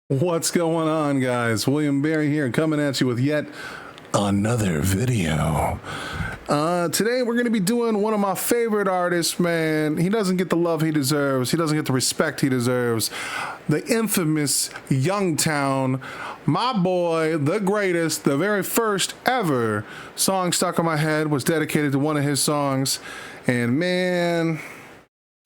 What's going on, guys? William Barry here, coming at you with yet another video. Today we're going to be doing one of my favorite artists, man. He doesn't get the love he deserves. He doesn't get the respect he deserves. The infamous Yungtown. My boy, the greatest, the very first ever song stuck in my head was dedicated to one of his songs. And man,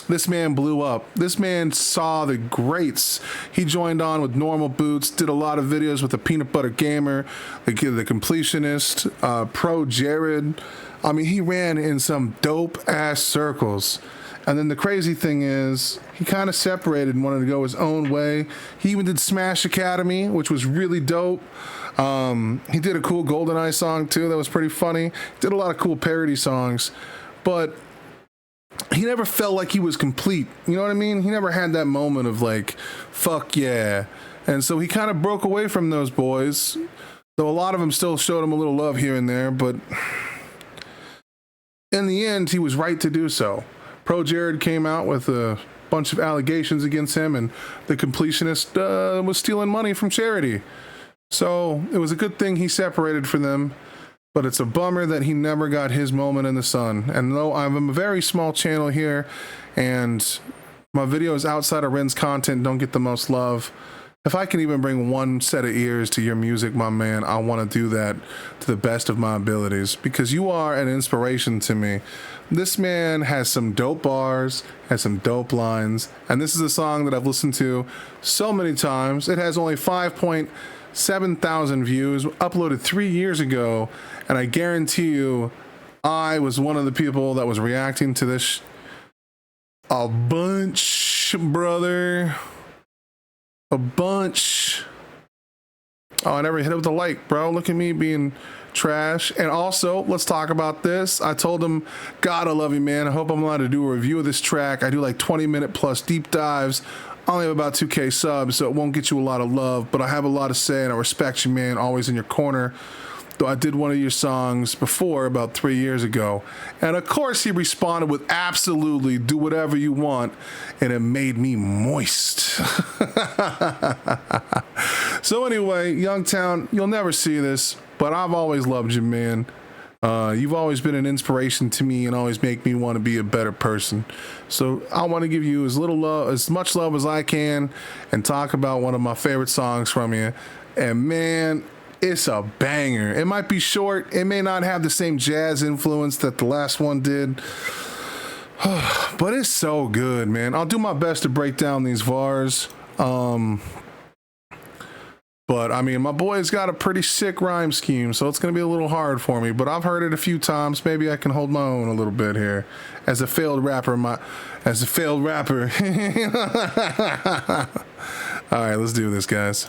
this man blew up. This man saw the greats. He joined on with Normal Boots, did a lot of videos with the Peanut Butter Gamer, the Completionist, Pro Jared. I mean, he ran in some dope-ass circles. And then the crazy thing is, he kind of separated and wanted to go his own way. He even did Smash Academy, which was really dope. He did a cool GoldenEye song, too, that was pretty funny. Did a lot of cool parody songs. But he never felt like he was complete. You know what I mean? He never had that moment of like, fuck yeah. And so he kind of broke away from those boys, though a lot of them still showed him a little love here and there, but in the end, he was right to do so. Pro Jared came out with a bunch of allegations against him, and the Completionist was stealing money from charity. So it was a good thing he separated from them. But it's a bummer that he never got his moment in the sun. And though I'm a very small channel here, and my videos outside of Ren's content don't get the most love, if I can even bring one set of ears to your music, my man, I want to do that to the best of my abilities, because you are an inspiration to me. This man has some dope bars, has some dope lines, and this is a song that I've listened to so many times. It has only 5.7,000 views, uploaded 3 years ago, and I guarantee you I was one of the people that was reacting to this a bunch, brother. A bunch. Oh, I never hit it with a like, bro. Look at me being trash. And also, let's talk about this. I told him, God, I love you, man. I hope I'm allowed to do a review of this track. I do like 20-minute plus deep dives. I only have about 2K subs, so it won't get you a lot of love, but I have a lot to say, and I respect you, man, always in your corner. Though I did one of your songs before, about 3 years ago. And of course, he responded with absolutely do whatever you want, and it made me moist. So anyway, Yungtown, you'll never see this, but I've always loved you, man. You've always been an inspiration to me and always make me want to be a better person. So I want to give you as much love as I can and talk about one of my favorite songs from you. And man, it's a banger. It might be short. It may not have the same jazz influence that the last one did. But it's so good, man. I'll do my best to break down these VARs. But I mean, my boy's got a pretty sick rhyme scheme, so it's going to be a little hard for me. But I've heard it a few times. Maybe I can hold my own a little bit here. As a failed rapper, All right, let's do this, guys.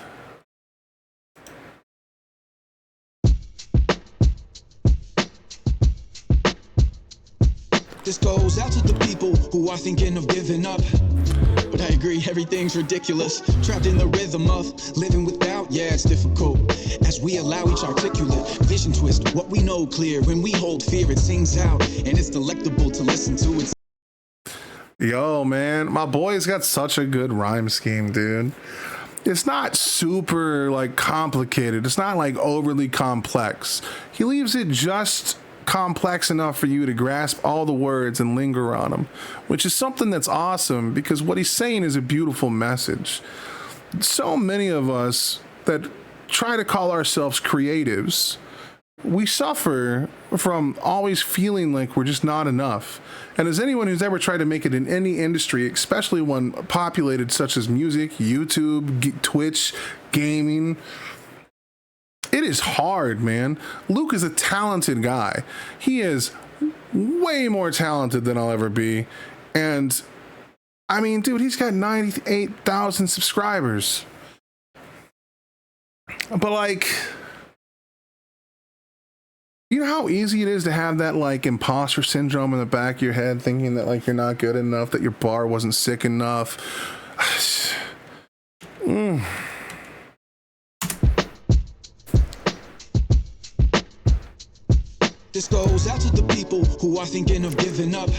This goes out to the people who are thinking of giving up. But I agree, everything's ridiculous. Trapped in the rhythm of living without, yeah, it's difficult. As we allow each articulate vision twist, what we know clear. When we hold fear, it sings out, and it's delectable to listen to it. Yo, man, my boy's got such a good rhyme scheme, dude. It's not super, like, complicated. It's not, like, overly complex. He leaves it just complex enough for you to grasp all the words and linger on them, which is something that's awesome because what he's saying is a beautiful message. So many of us that try to call ourselves creatives, we suffer from always feeling like we're just not enough. And as anyone who's ever tried to make it in any industry, especially one populated such as music, YouTube, Twitch, gaming, it is hard, man. Luke is a talented guy. He is way more talented than I'll ever be. And I mean, dude, he's got 98,000 subscribers. But like, you know how easy it is to have that like imposter syndrome in the back of your head, thinking that like you're not good enough, that your bar wasn't sick enough. This goes out to the people who are thinking of giving up.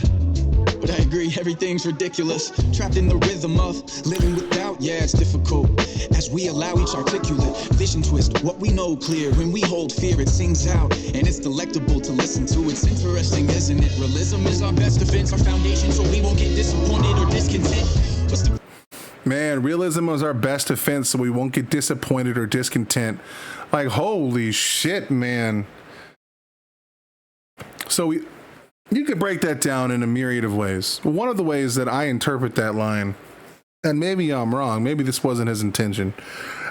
But I agree, everything's ridiculous. Trapped in the rhythm of living without, yeah, it's difficult. As we allow each articulate vision twist what we know clear. When we hold fear, it sings out, and it's delectable to listen to. It's interesting, isn't it? Realism is our best defense, our foundation, so we won't get disappointed or discontent. What's the Man, realism is our best defense, so we won't get disappointed or discontent. Like, holy shit, man. So you could break that down in a myriad of ways. One of the ways that I interpret that line, and maybe I'm wrong, maybe this wasn't his intention.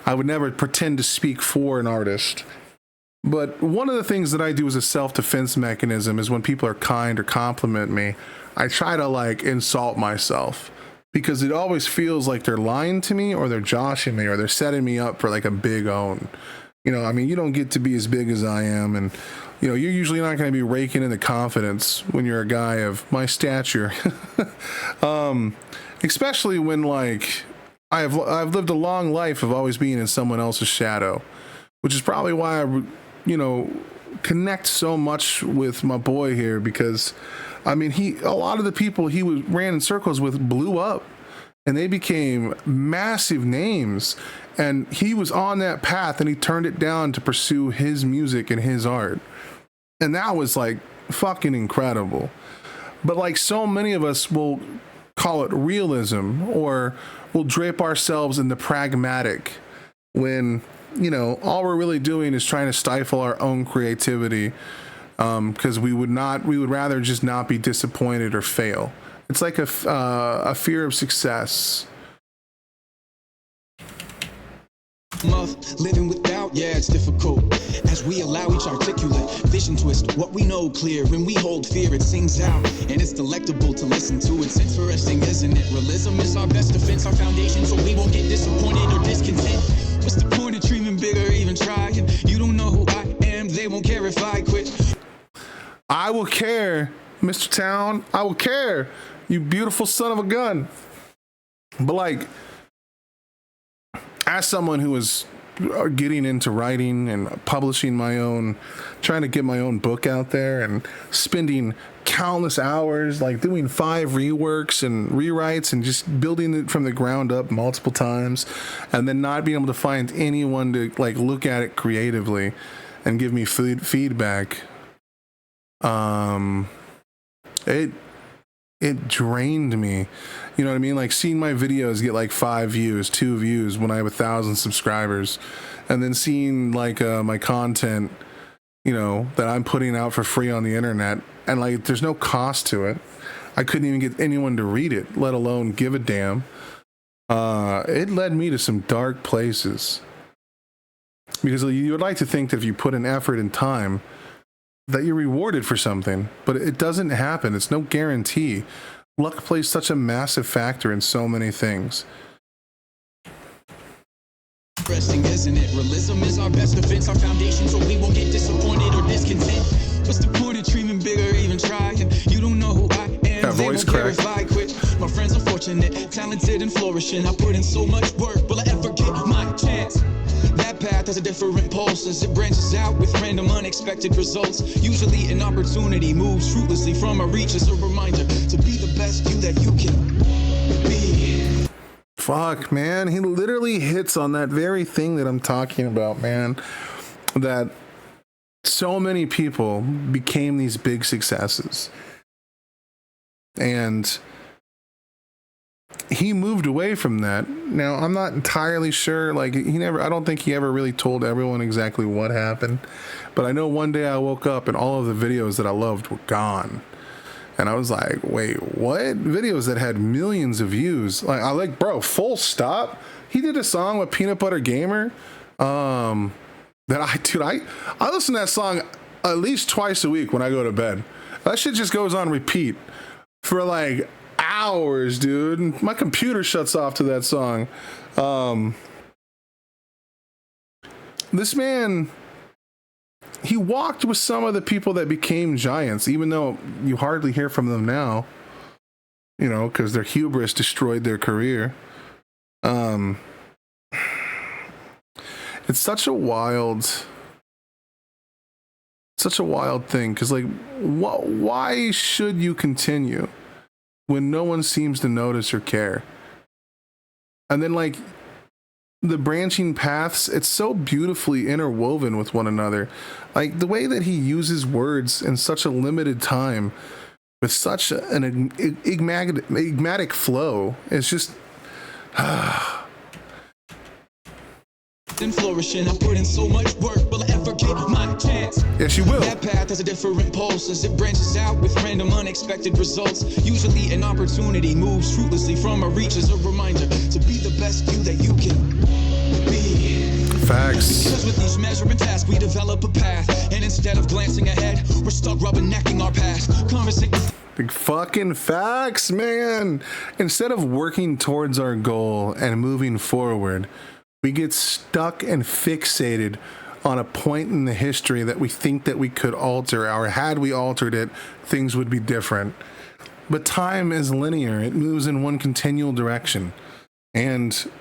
I would never pretend to speak for an artist. But one of the things that I do as a self-defense mechanism is when people are kind or compliment me, I try to like insult myself. Because it always feels like they're lying to me or they're joshing me or they're setting me up for like a big own. You know, I mean, you don't get to be as big as I am. And, you know, you're usually not going to be raking in the confidence when you're a guy of my stature. Especially when like I've lived a long life of always being in someone else's shadow, which is probably why I, you know, connect so much with my boy here, because I mean, a lot of the people he ran in circles with blew up and they became massive names, and he was on that path and he turned it down to pursue his music and his art. And that was like fucking incredible. But like so many of us will call it realism, or we'll drape ourselves in the pragmatic when, you know, all we're really doing is trying to stifle our own creativity. Because we would rather just not be disappointed or fail. It's like a fear of success. Living with doubt, yeah, it's difficult. As we allow each articulate vision twist what we know clear. When we hold fear, it sings out, and it's delectable to listen to. It's interesting, isn't it? Realism is our best defense, our foundation, so we won't get disappointed or discontent. What's the point of dreaming bigger, even trying? You don't know who I am, they won't care if I quit. I will care, Mr. Town. I will care, you beautiful son of a gun. But like, as someone who is getting into writing and publishing trying to get my own book out there and spending countless hours, like doing 5 reworks and rewrites and just building it from the ground up multiple times, and then not being able to find anyone to like look at it creatively and give me feedback. It drained me. You know what I mean? Like seeing my videos get like 5 views, 2 views when I have 1,000 subscribers, and then seeing like my content, you know, that I'm putting out for free on the internet, and like there's no cost to it. I couldn't even get anyone to read it, let alone give a damn. It led me to some dark places, because you would like to think that if you put in effort and time that you're rewarded for something, but it doesn't happen. It's no guarantee. Luck plays such a massive factor in so many things. Interesting, isn't it? Realism is our best defense, our foundation, so we won't get disappointed or discontent. What's the point of dreaming bigger, even trying? You don't know who I am. That voice crack. If I quit. My friends are fortunate, talented and flourishing. I put in so much work, will I ever get my chance? That path has a different pulse as it branches out with random unexpected results. Usually an opportunity moves fruitlessly from our reach as a reminder to be the best you that you can be. Fuck, man. He literally hits on that very thing that I'm talking about, man. That so many people became these big successes. And he moved away from that. Now, I'm not entirely sure. Like, I don't think he ever really told everyone exactly what happened. But I know one day I woke up and all of the videos that I loved were gone. And I was like, wait, what? Videos that had millions of views. Like, bro, full stop. He did a song with Peanut Butter Gamer. I listen to that song at least twice a week when I go to bed. That shit just goes on repeat for like hours, dude. My computer shuts off to that song. This man, he walked with some of the people that became giants, even though you hardly hear from them now, you know, because their hubris destroyed their career. It's such a wild thing, because like, why should you continue when no one seems to notice or care? And then like the branching paths, it's so beautifully interwoven with one another. Like the way that he uses words in such a limited time with such an enigmatic flow. It's just and flourishing. I put in so much work, will I ever get my chance? Yes, you will. That path has a different pulse as it branches out with random unexpected results. Usually an opportunity moves fruitlessly from a reach as a reminder to be the best you that you can be. Facts. Because with each measuring task, we develop a path. And instead of glancing ahead, we're stuck rubbernecking our past. Conversation. Big fucking facts, man. Instead of working towards our goal and moving forward, we get stuck and fixated on a point in the history that we think that we could alter, or had we altered it, things would be different. But time is linear. It moves in one continual direction. And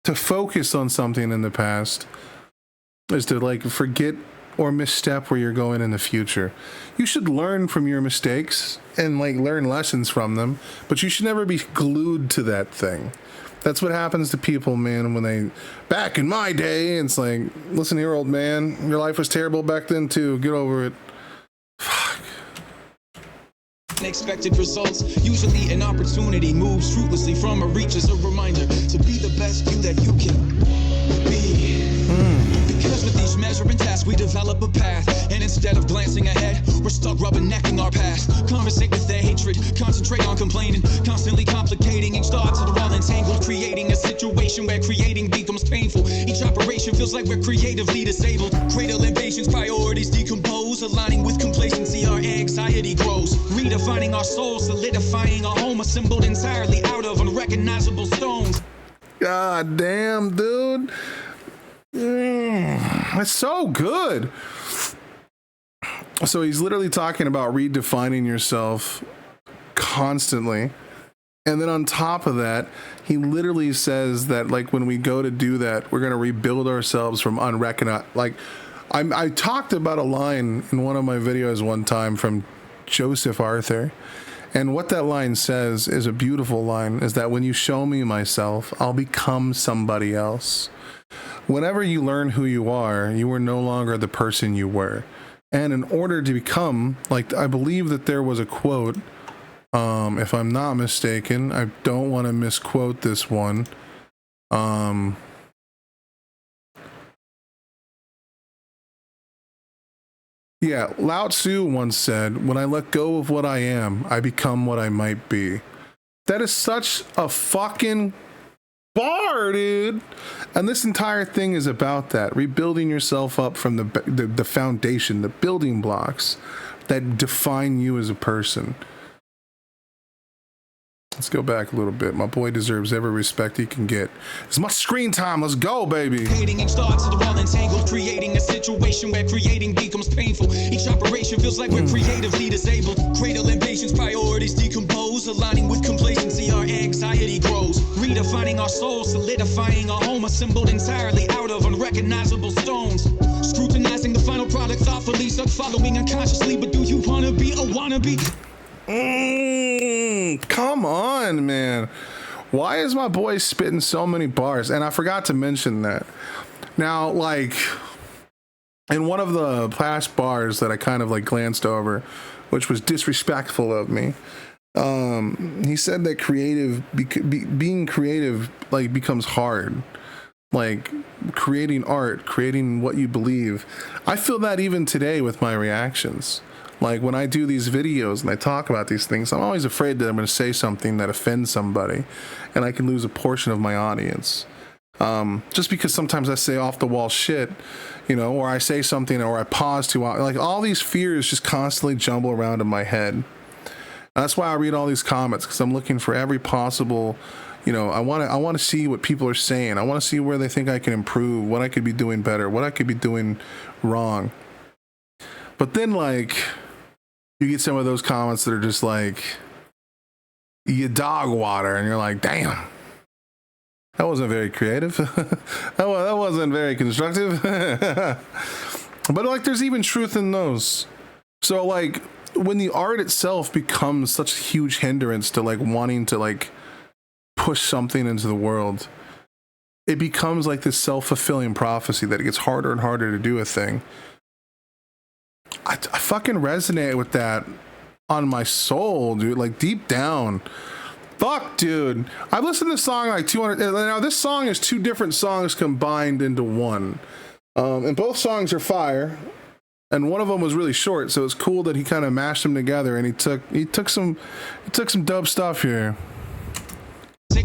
to focus on something in the past is to like forget or misstep where you're going in the future. You should learn from your mistakes and like learn lessons from them, but you should never be glued to that thing. That's what happens to people, man, when they, back in my day, it's like, listen here, old man, your life was terrible back then too, get over it. Fuck. Unexpected results. Usually an opportunity moves fruitlessly from a reach as a reminder to be the best you that you can be. Because with each measuring task, we develop a path. And instead of glancing ahead, we're stuck rubbernecking our past. Conversate with their hatred, concentrate on complaining, constantly complicating each thought to the all entangled, creating a situation where creating becomes painful. Each operation feels like we're creatively disabled. Cradle impatience, priorities decompose, aligning with complacency, our anxiety grows. Redefining our soul, solidifying our home, assembled entirely out of unrecognizable stones. God damn, dude. It's so good. So he's literally talking about redefining yourself constantly. And then on top of that, he literally says that like when we go to do that, we're going to rebuild ourselves from unrecognized. Like I talked about a line in one of my videos one time from Joseph Arthur. And what that line says is a beautiful line, is that when you show me myself, I'll become somebody else. Whenever you learn who you are no longer the person you were. And in order to become, like, I believe that there was a quote, if I'm not mistaken, I don't want to misquote this one. Yeah, Lao Tzu once said, when I let go of what I am, I become what I might be. That is such a fucking bar, dude. And this entire thing is about that, rebuilding yourself up from the foundation, the building blocks that define you as a person. Let's go back a little bit. My boy deserves every respect he can get. It's my screen time. Let's go, baby. Hating each thought to the wall entangled, creating a situation where creating becomes painful. Each operation feels like we're creatively disabled. Cradle impatience, priorities decompose, aligning with complacency, our anxiety grows. Redefining our soul, solidifying our home, assembled entirely out of unrecognizable stones. Scrutinizing the final product thoughtfully, stuck following unconsciously. But do you wanna be a wannabe? Come on, man. Why is my boy spitting so many bars? And I forgot to mention that. Now, like, in one of the past bars that I kind of like glanced over, which was disrespectful of me, he said that being creative like becomes hard. Like creating art, creating what you believe. I feel that even today with my reactions. Like when I do these videos and I talk about these things, I'm always afraid that I'm going to say something that offends somebody and I can lose a portion of my audience. Just because sometimes I say off the wall shit, you know, or I say something or I pause too long. Like all these fears just constantly jumble around in my head. And that's why I read all these comments, because I'm looking for every possible, you know, I want to see what people are saying. I want to see where they think I can improve, what I could be doing better, what I could be doing wrong. But then like, you get some of those comments that are just like, you dog water, and you're like, damn, that wasn't very creative. that wasn't very constructive. But like, there's even truth in those. So like, when the art itself becomes such a huge hindrance to like wanting to like push something into the world, it becomes like this self-fulfilling prophecy that it gets harder and harder to do a thing. I fucking resonate with that on my soul, dude. Like deep down. Fuck, dude. I've listened to this song like 200. Now this song is two different songs combined into one. And both songs are fire. And one of them was really short, so it's cool that he kind of mashed them together, and he took some dope stuff here.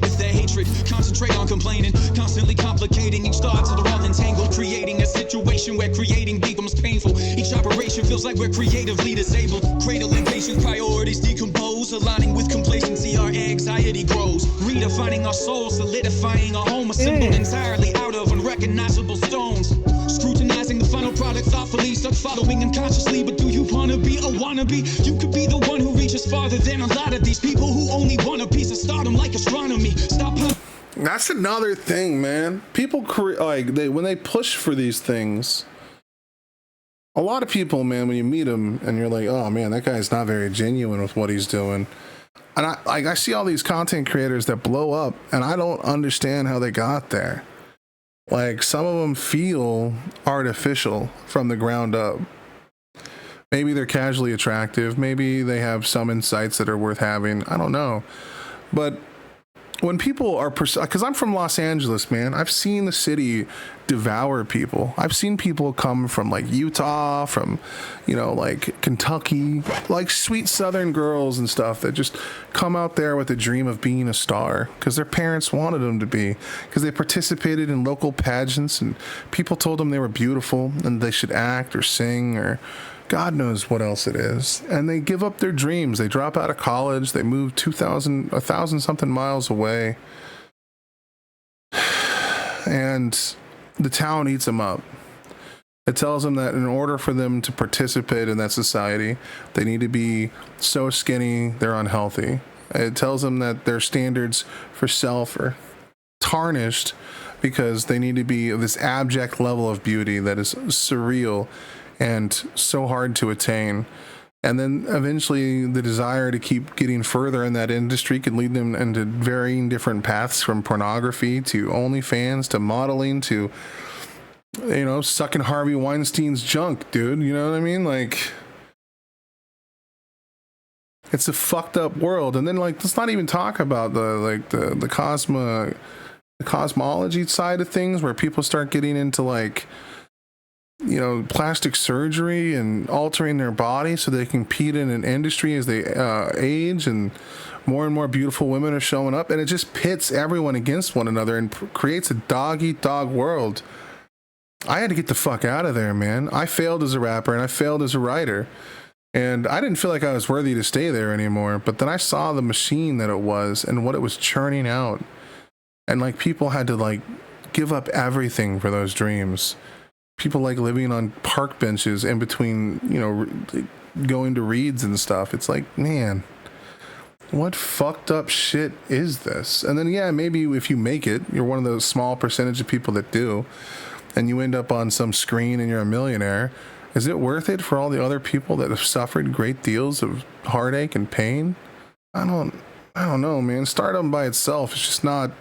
With their hatred, concentrate on complaining, constantly complicating each thought till they're all entangled, creating a situation where creating becomes painful. Each operation feels like we're creatively disabled. Cradling patience, priorities decompose, aligning with complacency, our anxiety grows. Redefining our soul, solidifying our home, assembled entirely out of unrecognizable stones. Scrutinizing the final product thoughtfully, stuck following unconsciously. But do you wanna be a wannabe? You could be the one who reaches farther than a lot of these people who only want a piece of stardom like astronomy. Stop. That's another thing, man. People when they push for these things, a lot of people, man, when you meet them and you're like, oh man, that guy's not very genuine with what he's doing. And I see all these content creators that blow up, and I don't understand how they got there. Like, some of them feel artificial from the ground up. Maybe they're casually attractive. Maybe they have some insights that are worth having. I don't know. But when people are, because I'm from Los Angeles, man, I've seen the city devour people. I've seen people come from like Utah, from, like Kentucky, like sweet Southern girls and stuff that just come out there with the dream of being a star because their parents wanted them to be, because they participated in local pageants and people told them they were beautiful and they should act or sing or God knows what else it is. And they give up their dreams. They drop out of college. They move 1,000 something miles away. And the town eats them up. It tells them that in order for them to participate in that society, they need to be so skinny, they're unhealthy. It tells them that their standards for self are tarnished because they need to be of this abject level of beauty that is surreal and so hard to attain. And then eventually the desire to keep getting further in that industry could lead them into varying different paths, from pornography to OnlyFans to modeling to, sucking Harvey Weinstein's junk, dude. You know what I mean? Like, it's a fucked up world. And then, like, let's not even talk about the cosmology side of things, where people start getting into like, plastic surgery and altering their body so they can compete in an industry as they age, and more beautiful women are showing up, and it just pits everyone against one another and creates a dog-eat-dog world. I had to get the fuck out of there, man. I failed as a rapper and I failed as a writer, and I didn't feel like I was worthy to stay there anymore. But then I saw the machine that it was and what it was churning out, and like people had to like give up everything for those dreams. People like living on park benches in between, going to reads and stuff. It's like, man, what fucked up shit is this? And then, yeah, maybe if you make it, you're one of those small percentage of people that do, and you end up on some screen and you're a millionaire. Is it worth it for all the other people that have suffered great deals of heartache and pain? I don't know, man. Stardom by itself is just not,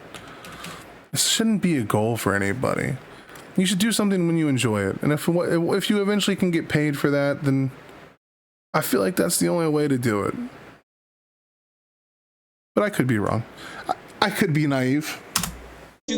it shouldn't be a goal for anybody. You should do something when you enjoy it. And if you eventually can get paid for that, then I feel like that's the only way to do it. But I could be wrong. I could be naive.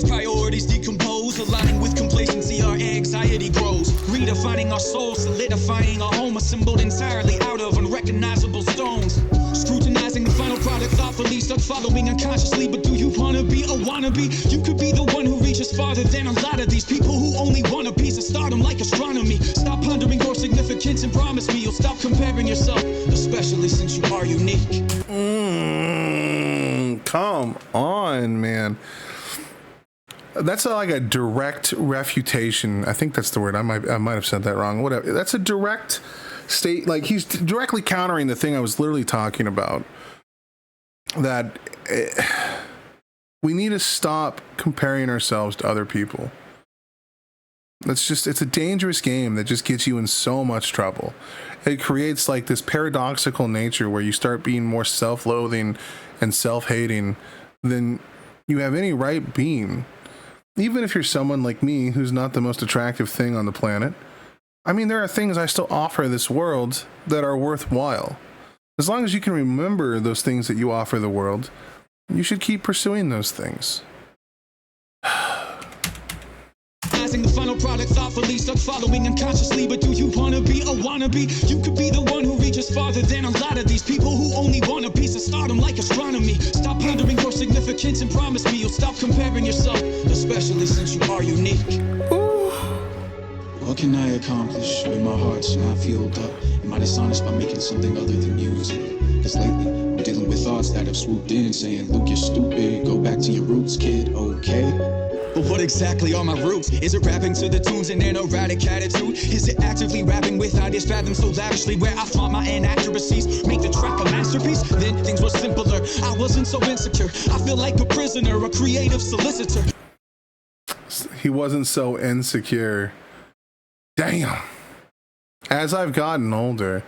Priorities decompose, aligning with complacency, our anxiety grows. Redefining our soul, solidifying our home, assembled entirely out of unrecognizable stones. Scrutinizing the final product thoughtfully, stuck following unconsciously. But do you wanna be a wannabe? You could be the one who reaches farther than a lot of these people who only want a piece of stardom like astronomy. Stop pondering your significance and promise me you'll stop comparing yourself, especially since you are unique. Come on, man. That's like a direct refutation. I think that's the word. I might have said that wrong. Whatever. That's a direct state. Like, he's directly countering the thing I was literally talking about. That we need to stop comparing ourselves to other people. It's a dangerous game that just gets you in so much trouble. It creates like this paradoxical nature where you start being more self-loathing and self-hating than you have any right being. Even if you're someone like me who's not the most attractive thing on the planet, I mean, there are things I still offer this world that are worthwhile. As long as you can remember those things that you offer the world, you should keep pursuing those things. The final product thoughtfully, stuck following unconsciously. But do you wanna be a wannabe? You could be the one who reaches farther than a lot of these people who only want a piece of stardom like astronomy. Stop pondering your significance and promise me you'll stop comparing yourself, especially since you are unique. Ooh. What can I accomplish when my heart's not filled up? Am I dishonest by making something other than music? Cause lately I'm dealing with thoughts that have swooped in, saying, Luke, you're stupid, go back to your roots, kid, okay? But what exactly are my roots? Is it rapping to the tunes in an erratic attitude? Is it actively rapping with ideas fathomed so lavishly where I flaunt my inaccuracies? Make the track a masterpiece? Then things were simpler. I wasn't so insecure. I feel like a prisoner, a creative solicitor. He wasn't so insecure. Damn. As I've gotten older,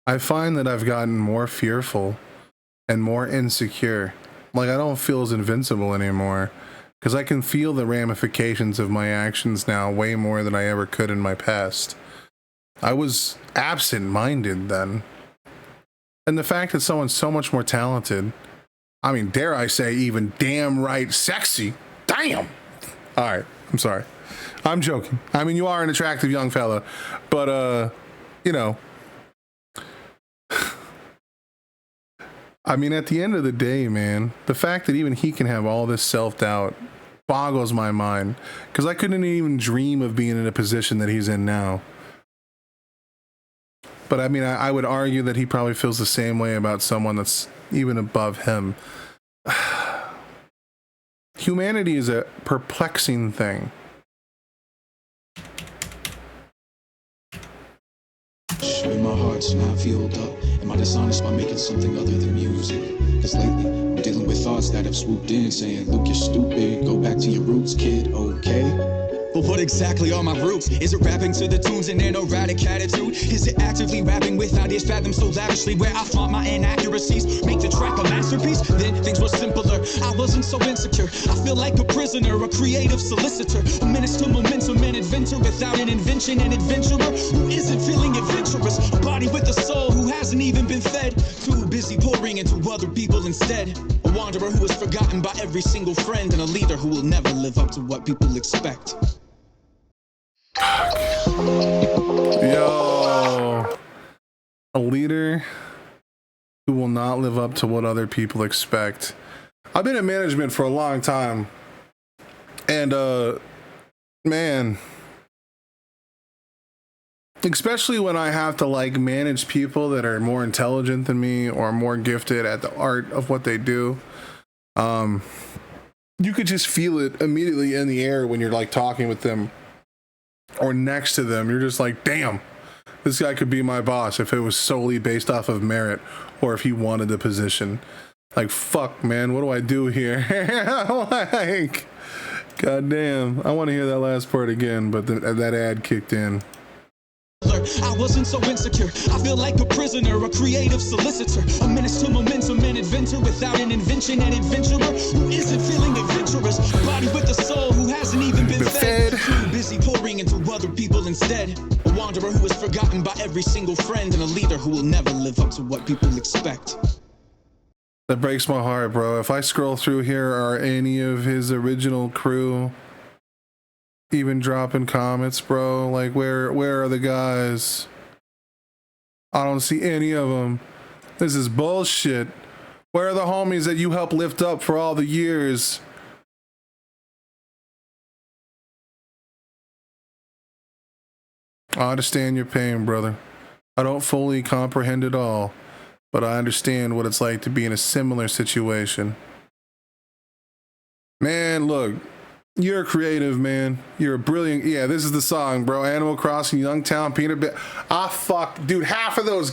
I find that I've gotten more fearful and more insecure. Like I don't feel as invincible anymore. Because I can feel the ramifications of my actions now way more than I ever could in my past. I was absent-minded then. And the fact that someone's so much more talented, I mean, dare I say, even damn right sexy. Damn! Alright, I'm sorry. I'm joking. I mean, you are an attractive young fella. But, you know. I mean, at the end of the day, man, the fact that even he can have all this self-doubt boggles my mind, because I couldn't even dream of being in a position that he's in now. But I mean, I would argue that he probably feels the same way about someone that's even above him. Humanity is a perplexing thing. When my heart's not filled up, am I dishonest by making something other than music? Cause lately I'm dealing with thoughts that have swooped in, saying, Luke, you're stupid, go back to your roots, kid, okay? But what exactly are my roots? Is it rapping to the tunes in an erratic attitude? Is it actively rapping with ideas fathomed so lavishly where I flaunt my inaccuracies? Make the track a masterpiece? Then things were simpler. I wasn't so insecure. I feel like a prisoner, a creative solicitor, a menace to momentum, an inventor without an invention, an adventurer who isn't feeling adventurous, a body with a soul who hasn't even been fed, too busy pouring into other people instead, a wanderer who is forgotten by every single friend, and a leader who will never live up to what people expect. Yo, a leader who will not live up to what other people expect. I've been in management for a long time, and man, especially when I have to like manage people that are more intelligent than me or more gifted at the art of what they do, you could just feel it immediately in the air when you're like talking with them or next to them. You're just like, damn, this guy could be my boss if it was solely based off of merit or if he wanted the position. Like, fuck, man, what do I do here? Like, goddamn, I want to hear that last part again, but that ad kicked in. I wasn't so insecure. I feel like a prisoner, a creative solicitor, a menace to momentum, an inventor without an invention, an adventurer who isn't feeling adventurous, a body with a soul who hasn't even been fed, too busy pouring into other people instead, a wanderer who is forgotten by every single friend, and a leader who will never live up to what people expect. That breaks my heart, bro. If I scroll through here, are any of his original crew even dropping comments, bro? Like, where are the guys? I don't see any of them. This is bullshit. Where are the homies that you helped lift up for all the years? I understand your pain, brother. I don't fully comprehend it all, but I understand what it's like to be in a similar situation. Man, look. You're creative, man. You're a brilliant. Yeah, this is the song, bro. Animal Crossing, Yungtown, Peanut Bit. Ah, fuck. Dude, half of those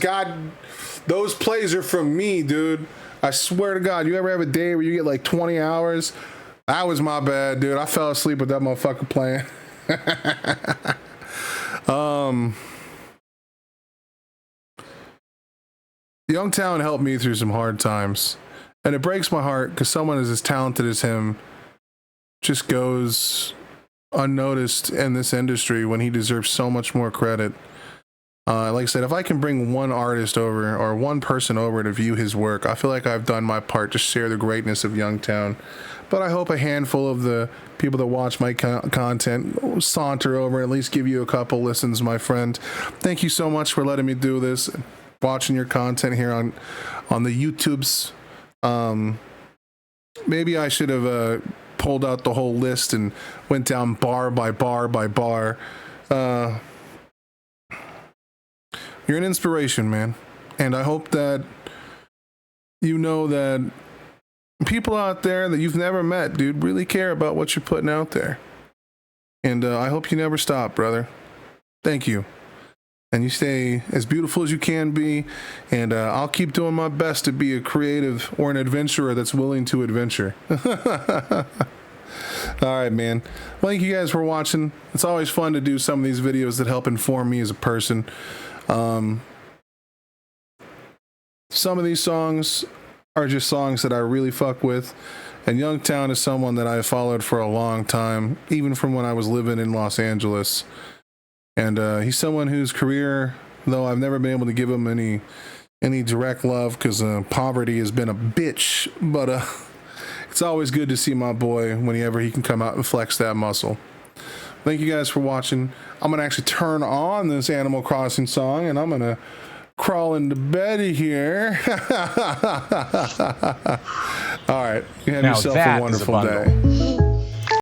plays are from me, dude. I swear to God, you ever have a day where you get like 20 hours? That was my bad, dude. I fell asleep with that motherfucker playing. Yungtown helped me through some hard times. And it breaks my heart because someone as talented as him just goes unnoticed in this industry when he deserves so much more credit. Like I said, if I can bring one artist over or one person over to view his work, I feel like I've done my part to share the greatness of Yungtown. But I hope a handful of the people that watch my content saunter over and at least give you a couple listens, my friend. Thank you so much for letting me do this, watching your content here on the YouTubes. Maybe I should have pulled out the whole list and went down bar by bar by bar. You're an inspiration, man. And I hope that you know that people out there that you've never met, dude, really care about what you're putting out there. And I hope you never stop, brother. Thank you. And you stay as beautiful as you can be. And I'll keep doing my best to be a creative or an adventurer that's willing to adventure. All right, man. Well, thank you guys for watching. It's always fun to do some of these videos that help inform me as a person. Some of these songs are just songs that I really fuck with, and Yungtown is someone that I followed for a long time, even from when I was living in Los Angeles. And he's someone whose career, though I've never been able to give him any direct love because poverty has been a bitch, but it's always good to see my boy whenever he can come out and flex that muscle. Thank you guys for watching. I'm going to actually turn on this Animal Crossing song, and I'm going to crawl into bed here. All right. You have yourself a wonderful day.